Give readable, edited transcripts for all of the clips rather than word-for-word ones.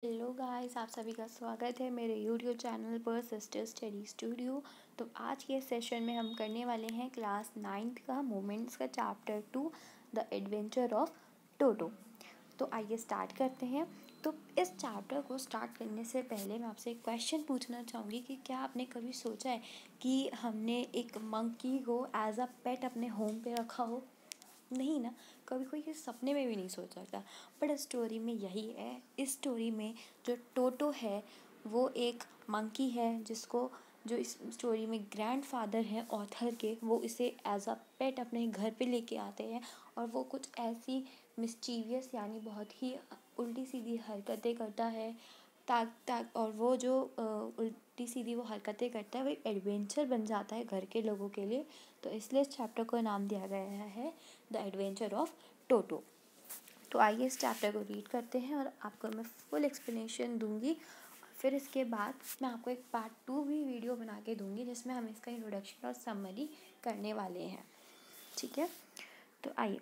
Hello guys, आप सभी का स्वागत है मेरे यूट्यूब चैनल पर सिस्टर स्टडी स्टूडियो। तो आज के सेशन में हम करने वाले हैं क्लास 9th का मोमेंट्स का chapter 2 the adventure of Toto. तो आइए स्टार्ट करते हैं। तो इस चैप्टर को स्टार्ट करने से पहले मैं आपसे एक क्वेश्चन पूछना चाहूँगी कि क्या आपने कभी सोचा है कि हमने एक मंकी को एज अ पेट अपने होम पे रखा हो? नहीं ना, कभी कोई के सपने में भी नहीं सोच सकता। बट स्टोरी में यही है। इस स्टोरी में जो टोटो है वो एक मंकी है जो इस स्टोरी में ग्रैंडफादर हैं ऑथर के, वो इसे एज अ पेट अपने घर पे लेके आते हैं। और वो कुछ ऐसी मिस्चीवियस यानी बहुत ही उल्टी सीधी हरकतें करता है और वो जो उल्टी सीधी वो हरकतें करता है वो एक एडवेंचर बन जाता है घर के लोगों के लिए। तो इसलिए इस चैप्टर को नाम दिया गया है द एडवेंचर ऑफ टोटो। तो आइए इस चैप्टर को रीड करते हैं और आपको मैं फुल एक्सप्लेनेशन दूंगी। फिर इसके बाद मैं आपको एक पार्ट 2 भी वीडियो बना के दूंगी जिसमें हम इसका इंट्रोडक्शन और समरी करने वाले हैं। ठीक है, तो आइए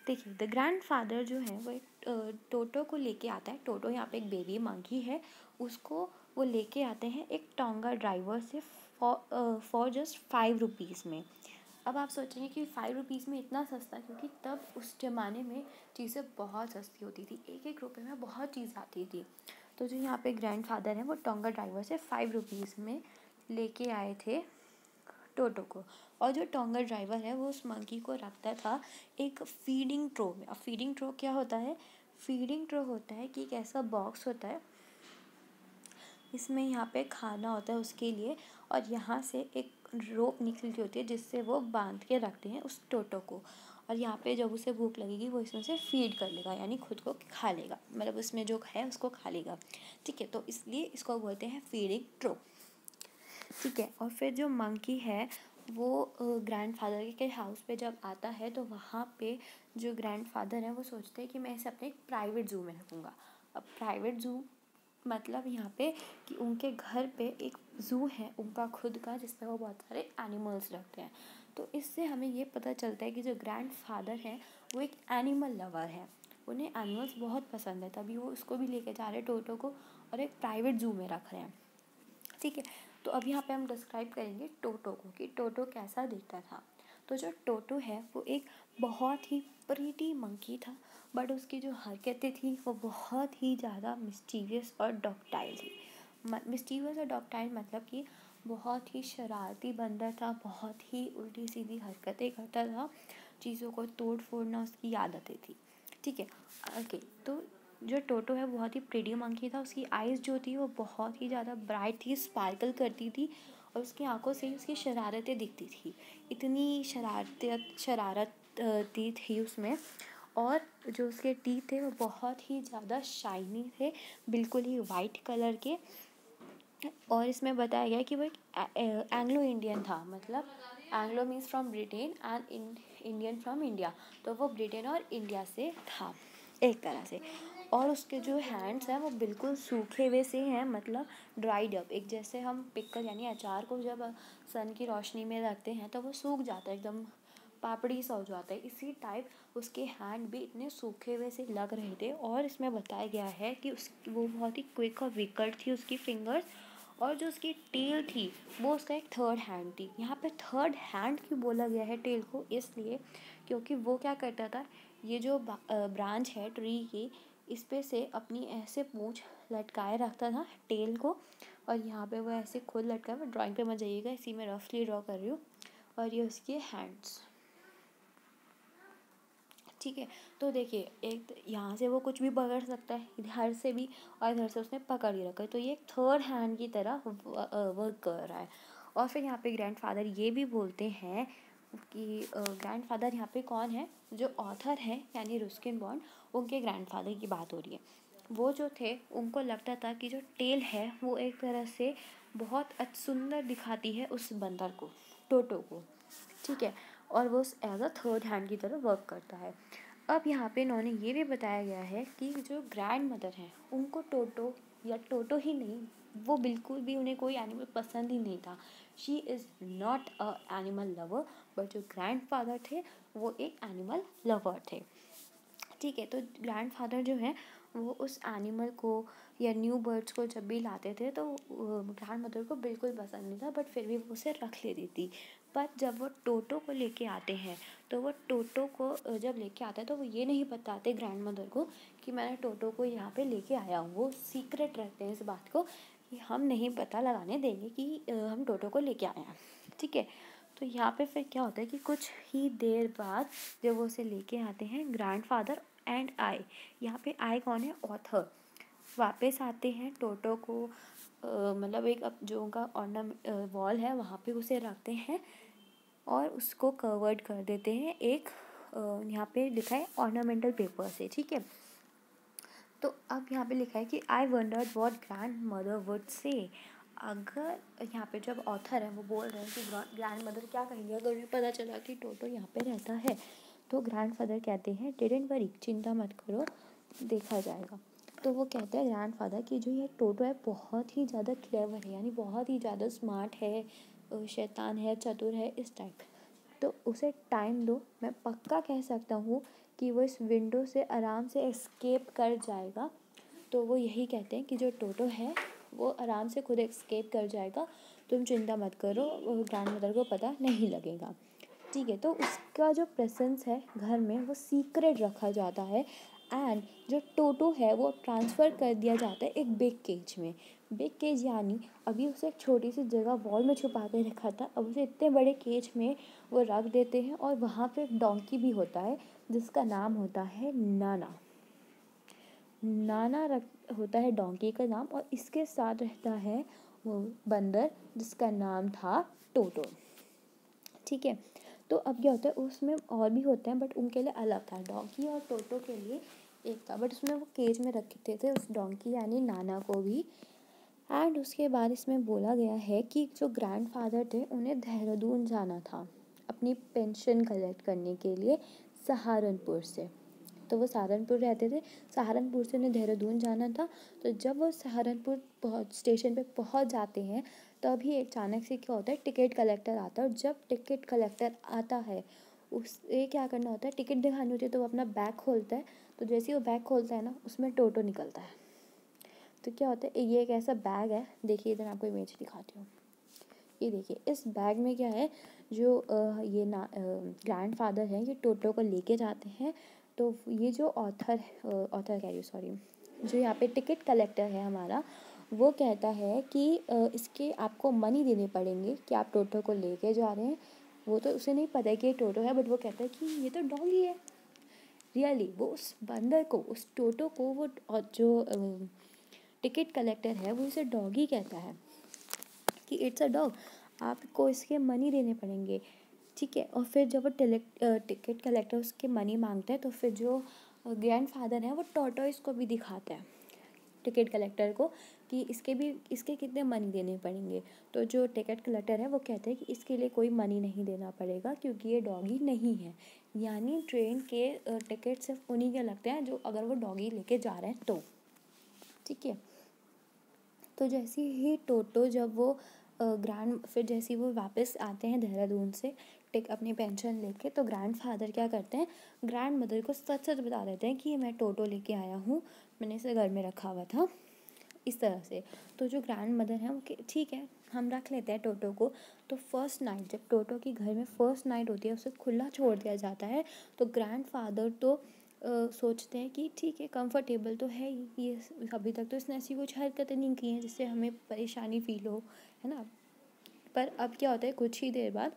देखिए। द ग्रैंडफादर जो है वो एक टोटो को लेके आता है। टोटो यहाँ पे एक बेबी मंकी है, उसको वो लेके आते हैं एक टोंगा ड्राइवर से फॉर जस्ट 5 रुपीज़ में। अब आप सोचेंगे कि 5 रुपीज़ में इतना सस्ता, क्योंकि तब उस ज़माने में चीज़ें बहुत सस्ती होती थी, 1-1 रुपये में बहुत चीज़ आती थी। तो जो यहाँ पे ग्रैंडफादर हैं वो टोंगा ड्राइवर से 5 रुपीज़ में लेके आए थे टोटो को। और जो टोंगा ड्राइवर है वो उस मंकी को रखता था एक फीडिंग ट्रो में। अब फीडिंग ट्रो क्या होता है? फीडिंग ट्रो होता है कि एक ऐसा बॉक्स होता है, इसमें यहाँ पे खाना होता है उसके लिए, और यहाँ से एक रोप निकली होती है जिससे वो बांध के रखते हैं उस टोटो को। और यहाँ पे जब उसे भूख लगेगी वो इसमें से फीड कर लेगा, यानी खुद को खा लेगा, मतलब उसमें जो है उसको खा लेगा। ठीक है, तो इसलिए इसको बोलते हैं फीडिंग ट्रो। ठीक है, और फिर जो मंकी है वो ग्रैंडफादर के हाउस पे जब आता है तो वहाँ पे जो ग्रैंडफादर है वो सोचते हैं कि मैं इसे अपने एक प्राइवेट ज़ू में रखूँगा। अब प्राइवेट ज़ू मतलब यहाँ पे कि उनके घर पे एक ज़ू है उनका खुद का, जिसमें वो बहुत सारे एनिमल्स रखते हैं। तो इससे हमें ये पता चलता है कि जो ग्रैंडफादर हैं वो एक एनिमल लवर है, उन्हें एनिमल्स बहुत पसंद है, तभी वो उसको भी लेके जा रहे हैं टोटो को और एक प्राइवेट ज़ू में रख रहे हैं। ठीक है, तो अब यहाँ पे हम डिस्क्राइब करेंगे टोटो को कि टोटो कैसा दिखता था। तो जो टोटो है वो एक बहुत ही प्रीटी मंकी था, बट उसकी जो हरकतें थी वो बहुत ही ज़्यादा मिस्टीवियस और डॉक्टाइल थी। मिस्टीवियस और डॉक्टाइल मतलब कि बहुत ही शरारती बंदर था, बहुत ही उल्टी सीधी हरकतें करता था, चीज़ों को तोड़ फोड़ना उसकी आदतें थी। ठीक है, ओके। तो जो टोटो है बहुत ही प्रेटी मंकी था, उसकी आइज़ जो थी वो बहुत ही ज़्यादा ब्राइट थी, स्पार्कल करती थी, और उसकी आंखों से ही उसकी शरारतें दिखती थी, इतनी शरारत थी उसमें। और जो उसके टीथ थे वो बहुत ही ज़्यादा शाइनी थे, बिल्कुल ही वाइट कलर के। और इसमें बताया गया कि वो एक एंग्लो इंडियन था, मतलब Anglo means from Britain and Indian from India, तो वो ब्रिटेन और इंडिया से था एक तरह से। और उसके जो हैंड्स हैं वो बिल्कुल सूखे हुए से हैं, मतलब ड्राइड अप, एक जैसे हम पिकल यानी अचार को जब सन की रोशनी में रखते हैं तो वो सूख जाता है, एकदम पापड़ी सा हो जाता है, इसी टाइप उसके हैंड भी इतने सूखे हुए से लग रहे थे। और इसमें बताया गया है कि वो बहुत ही क्विक और विकर्ड थी उसकी फिंगर्स, और जो उसकी टेल थी वो उसका एक थर्ड हैंड थी। यहाँ पे थर्ड हैंड क्यों बोला गया है टेल को? इसलिए क्योंकि वो क्या करता था, ये जो ब्रांच है ट्री की, इस पे से अपनी ऐसे पूंछ लटकाए रखता था टेल को, और यहाँ पे वो ऐसे खुद लटका है। ड्राइंग पे मत जाइएगा, इसी में रफली ड्रॉ कर रही हूँ। और ये उसके हैंड्स। ठीक है, तो देखिए एक यहाँ से वो कुछ भी पकड़ सकता है, इधर से भी, और इधर से उसने पकड़ ही रखा है, तो ये एक थर्ड हैंड की तरह वर्क कर रहा है। और फिर यहाँ पे ग्रैंडफादर ये भी बोलते हैं कि ग्रैंडफादर यहाँ पे कौन है? जो ऑथर है यानी रुस्किन बॉन्ड, उनके ग्रैंडफादर की बात हो रही है। वो जो थे उनको लगता था कि जो टेल है वो एक तरह से बहुत सुंदर दिखाती है उस बंदर को, टोटो को। ठीक है, और वो एज अ थर्ड हैंड की तरह वर्क करता है। अब यहाँ पे इन्होंने ये भी बताया गया है कि जो ग्रैंड मदर हैं उनको टोटो, या टोटो ही नहीं, वो बिल्कुल भी उन्हें कोई एनिमल पसंद ही नहीं था। She is not a animal lover, but जो ग्रैंड फादर थे वो एक एनिमल लवर थे। ठीक है, तो ग्रैंडफादर जो है वो उस एनिमल को या न्यू बर्ड्स को जब भी लाते थे तो ग्रैंड मदर को बिल्कुल पसंद नहीं था, बट फिर भी वो उसे रख लेती थी। पर जब वो टोटो को लेके आते हैं तो वो टोटो को जब लेके आता है तो वो ये नहीं बताते ग्रैंड मदर को कि मैंने टोटो को यहाँ पे लेके आया हूँ। वो सीक्रेट रखते हैं इस बात को कि हम नहीं पता लगाने देंगे कि हम टोटो को लेके आए हैं, ठीक है। तो यहाँ पे फिर क्या होता है कि कुछ ही देर बाद जब वो उसे लेके आते हैं, ग्रैंडफादर एंड आई, यहाँ पे आई कौन है, ऑथर, वापस आते हैं टोटो को मतलब एक जो उनका वॉल है वहाँ पे उसे रखते हैं और उसको कवर्ड कर देते हैं एक यहाँ पे लिखा है ऑर्नामेंटल पेपर से, ठीक है। तो अब यहाँ पे लिखा है कि आई wandered what grand mother would say. अगर यहाँ पे जब ऑथर है वो बोल रहे हैं कि ग्रैंड मदर क्या कहेंगे अगर उन्हें पता चला कि टोटो यहाँ पे रहता है, तो ग्रैंड फादर कहते हैं डिडंट वरी, चिंता मत करो, देखा जाएगा। तो वो कहते हैं ग्रैंड फादर कि जो ये टोटो है बहुत ही ज़्यादा क्लेवर है, यानी बहुत ही ज़्यादा स्मार्ट है, शैतान है, चतुर है, इस टाइप। तो उसे टाइम दो, मैं पक्का कह सकता हूँ कि वो इस विंडो से आराम से एस्केप कर जाएगा। तो वो यही कहते हैं कि जो टोटो है वो आराम से खुद एस्केप कर जाएगा, तुम चिंता मत करो, ग्रैंड मदर को पता नहीं लगेगा, ठीक है। तो उसका जो प्रेजेंस है घर में वो सीक्रेट रखा जाता है एंड जो टोटो है वो ट्रांसफ़र कर दिया जाता है एक बिग केज में। बिग केज यानी अभी उसे एक छोटी सी जगह वॉल में छुपा के रखा था, अब उसे इतने बड़े केज में वो रख देते हैं और वहाँ पे एक डोंकी भी होता है जिसका नाम होता है नाना। नाना होता है डोंकी का नाम, और इसके साथ रहता है वो बंदर जिसका नाम था टोटो, ठीक है। तो अब क्या होता है उसमें और भी होते हैं बट उनके लिए अलग था, डोंकी और टोटो के लिए एक था, बट उसमें वो केज में रखते थे उस डोंकी यानी नाना को भी। एंड उसके बाद इसमें बोला गया है कि जो ग्रैंडफादर थे उन्हें देहरादून जाना था अपनी पेंशन कलेक्ट करने के लिए सहारनपुर से। तो वो सहारनपुर रहते थे, सहारनपुर से उन्हें देहरादून जाना था। तो जब वो सहारनपुर स्टेशन पे पहुंच जाते हैं तभी अचानक से क्या होता है, टिकट कलेक्टर आता है। और जब टिकट कलेक्टर आता है उसे क्या करना होता है, टिकट दिखानी होती है, तो वो अपना बैग खोलता है। तो जैसे ही वो बैग खोलता है ना, उसमें टोटो निकलता है। तो क्या होता है, ये एक ऐसा बैग है, देखिए इधर आपको इमेज दिखाती हूँ। ये देखिए इस बैग में क्या है, जो ये ना ग्रैंडफादर हैं ये टोटो को लेके जाते हैं। तो ये जो ऑथर कह रही हूँ सॉरी, जो यहाँ पे टिकट कलेक्टर है हमारा, वो कहता है कि इसके आपको मनी देने पड़ेंगे कि आप टोटो को लेके जा रहे हैं। वो तो उसे नहीं पता है कि ये टोटो है, बट वो कहता है कि ये तो डॉगी है। रियली वो उस बंदर को, उस टोटो को, वो जो टिकट कलेक्टर है वो इसे डॉगी कहता है कि इट्स अ डॉग, आपको इसके मनी देने पड़ेंगे, ठीक है। और फिर जब वो टिकट कलेक्टर उसके मनी मांगता है तो फिर जो ग्रैंडफादर है वो टॉर्टोइस को भी दिखाता है टिकट कलेक्टर को कि इसके कितने मनी देने पड़ेंगे। तो जो टिकट कलेक्टर है वो कहते हैं कि इसके लिए कोई मनी नहीं देना पड़ेगा क्योंकि ये डॉगी नहीं है। यानी ट्रेन के टिकट सिर्फ उन्हीं के लगते हैं जो अगर वो डॉगी लेके जा रहे हैं तो, ठीक है। तो जैसे ही टोटो जब वो फिर जैसे ही वो वापस आते हैं देहरादून से अपनी पेंशन लेके, तो ग्रैंडफादर क्या करते हैं, ग्रैंड मदर को सच सच बता देते हैं कि मैं टोटो लेके आया हूँ, मैंने इसे घर में रखा हुआ था, इस तरह से। तो जो ग्रैंड मदर हैं वो ठीक है हम रख लेते हैं टोटो को। तो फर्स्ट नाइट जब टोटो की घर में फर्स्ट नाइट होती है उसे खुला छोड़ दिया जाता है। तो ग्रैंडफादर तो सोचते हैं कि ठीक है कंफर्टेबल तो है ही, ये अभी तक तो इसने ऐसी कुछ हरकतें नहीं की हैं जिससे हमें परेशानी फील हो, है ना। पर अब क्या होता है कुछ ही देर बाद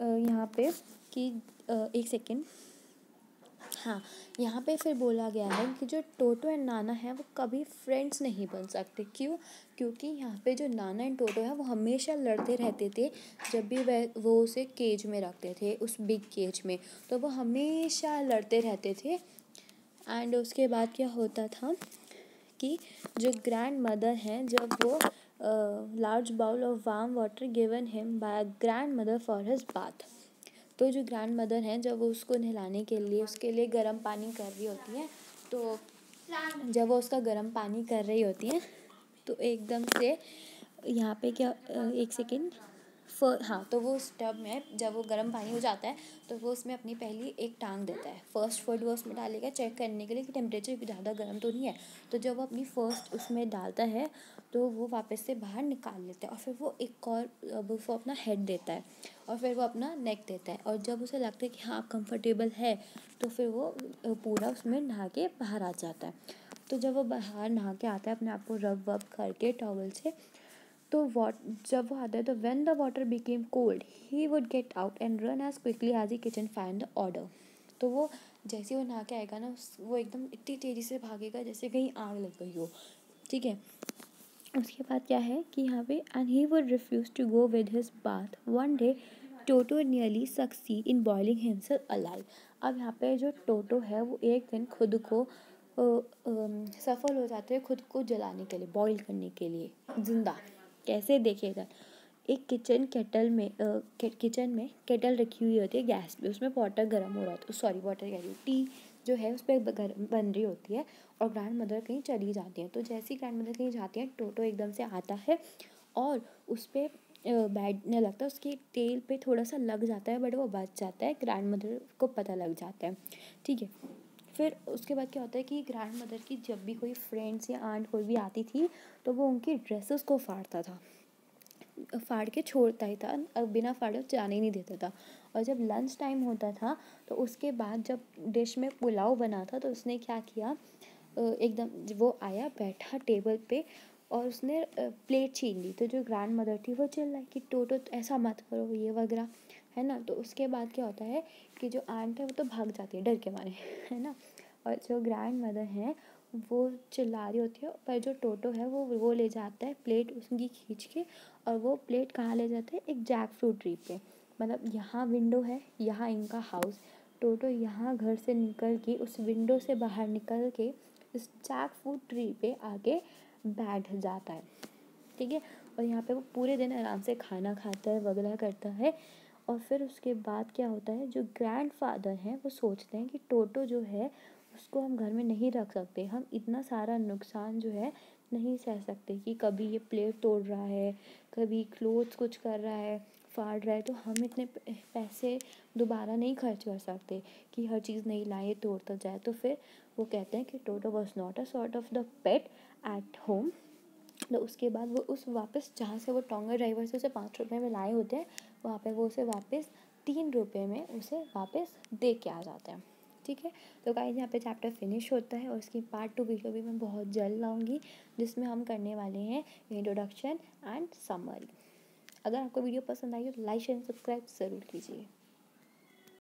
यहाँ पे कि एक सेकेंड, हाँ, यहाँ पे फिर बोला गया है कि जो टोटो एंड नाना है वो कभी फ्रेंड्स नहीं बन सकते। क्यों? क्योंकि यहाँ पे जो नाना एंड टोटो है वो हमेशा लड़ते रहते थे जब भी वो उसे केज में रखते थे, उस बिग केज में, तो वो हमेशा लड़ते रहते थे। एंड उसके बाद क्या होता था कि जो ग्रैंड मदर हैं जब वो large bowl of warm water given him by grand mother for his bath. तो जो ग्रैंड मदर हैं जब वो उसको नहलाने के लिए उसके लिए गर्म पानी कर रही होती हैं, तो जब वो उसका गर्म पानी कर रही होती हैं तो एकदम से यहाँ पे क्या एक सेकेंड हाँ, तो वो उस टब में जब वो गर्म पानी हो जाता है तो वो उसमें अपनी पहली एक टांग देता है। फर्स्ट फुट वो उसमें डालेगा चेक करने के लिए कि टेम्परेचर ज़्यादा गर्म तो नहीं है। तो जब वो अपनी फर्स्ट उसमें डालता है तो वो वापस से बाहर निकाल लेता है और फिर वो एक और वो अपना हेड देता है और फिर वो अपना नेक देता है। और जब उसे लगता है कि हाँ कंफर्टेबल है तो फिर वो पूरा उसमें नहा के बाहर आ जाता है। तो जब वो बाहर नहा के आता है अपने आप को रब वब करके टॉवल से, तो जब वो आता है तो when the water became cold he would get out and run as quickly as he kitchen find the order. तो वो जैसे वो नहा के आएगा ना वो एकदम इतनी तेज़ी से भागेगा जैसे कहीं आग लग गई हो। ठीक है, उसके बाद क्या है कि यहाँ पे and he would refuse to go with his bath one day Toto nearly succeed in boiling himself alive. अब यहाँ पे जो टोटो है वो एक दिन खुद को सफल हो जाते हैं खुद को जलाने के लिए, बॉईल करने के लिए जिंदा। कैसे देखेगा, एक किचन में केटल रखी हुई होती है गैस पे, उसमें वाटर गर्म हो रहा होता है, सॉरी वाटर कह रही हूँ, टी जो है उस पर बन रही होती है और ग्रैंड मदर कहीं चली जाती हैं। तो जैसे ही ग्रैंड मदर कहीं जाती हैं टोटो एकदम से आता है और उस पर बैठने लगता है, उसके टेल पे थोड़ा सा लग जाता है बट वो बच जाता है, ग्रैंड मदर को पता लग जाता है। ठीक है, फिर उसके बाद क्या होता है कि ग्रैंड मदर की जब भी कोई फ्रेंड्स या आंट कोई भी आती थी तो वो उनकी ड्रेसेस को फाड़ता था, फाड़ के छोड़ता ही था, अब बिना फाड़े जाने ही नहीं देता था। और जब लंच टाइम होता था तो उसके बाद जब डिश में पुलाव बना था तो उसने क्या किया, एकदम वो आया बैठा टेबल पे और उसने प्लेट छीन ली। तो जो ग्रैंड मदर थी वो चिल्लाई कि टोटो ऐसा मत करो ये वगैरह, है ना। तो उसके बाद क्या होता है कि जो आंट है वो तो भाग जाती है डर के मारे, है ना। और जो ग्रैंड मदर हैं वो चिल्ला रही होती है पर जो टोटो है वो ले जाता है प्लेट उसकी खींच के, और वो प्लेट कहाँ ले जाते हैं, एक जैक फ्रूट ट्री पे। मतलब यहाँ विंडो है, यहाँ इनका हाउस, टोटो यहाँ घर से निकल के उस विंडो से बाहर निकल के इस जैक फ्रूट ट्री पे आके बैठ जाता है। ठीक है, और यहाँ पे वो पूरे दिन आराम से खाना खाता है वगैरह करता है। और फिर उसके बाद क्या होता है, जो ग्रैंडफादर हैं वो सोचते हैं कि टोटो जो है उसको हम घर में नहीं रख सकते, हम इतना सारा नुकसान जो है नहीं सह सकते कि कभी ये प्लेट तोड़ रहा है, कभी क्लोथ्स कुछ कर रहा है, फाड़ रहा है, तो हम इतने पैसे दोबारा नहीं खर्च कर सकते कि हर चीज़ नहीं लाए तोड़ता जाए। तो फिर वो कहते हैं कि Toto was not a sort of the pet at home. तो उसके बाद वो उस वापस जहाँ से वो टोंगा ड्राइवर से उसे 5 रुपये में लाए होते हैं वहाँ पे वो उसे वापस 3 रुपये में उसे वापस दे के आ जाते हैं। ठीक है, तो गाइस यहाँ पे चैप्टर फिनिश होता है और इसकी पार्ट 2 वीडियो भी मैं बहुत जल्द लाऊंगी जिसमें हम करने वाले हैं इंट्रोडक्शन एंड समरी। अगर आपको वीडियो पसंद आई हो तो लाइक शेयर सब्सक्राइब ज़रूर कीजिए।